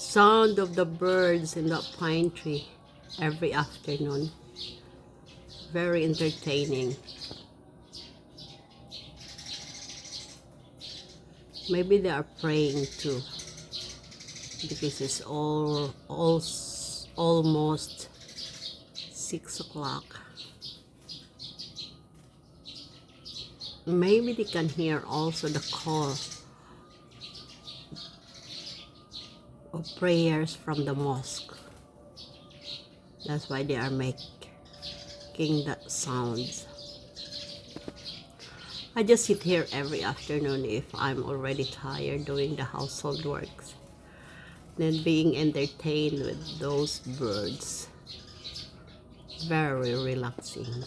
sound of the birds in the pine tree every afternoon. Very entertaining. Maybe they are praying too, because it's almost 6 o'clock. Maybe they can hear also the call of prayers from the mosque. That's why they are making that sounds. I just sit here every afternoon if I'm already tired doing the household works, then being entertained with those birds. Very relaxing.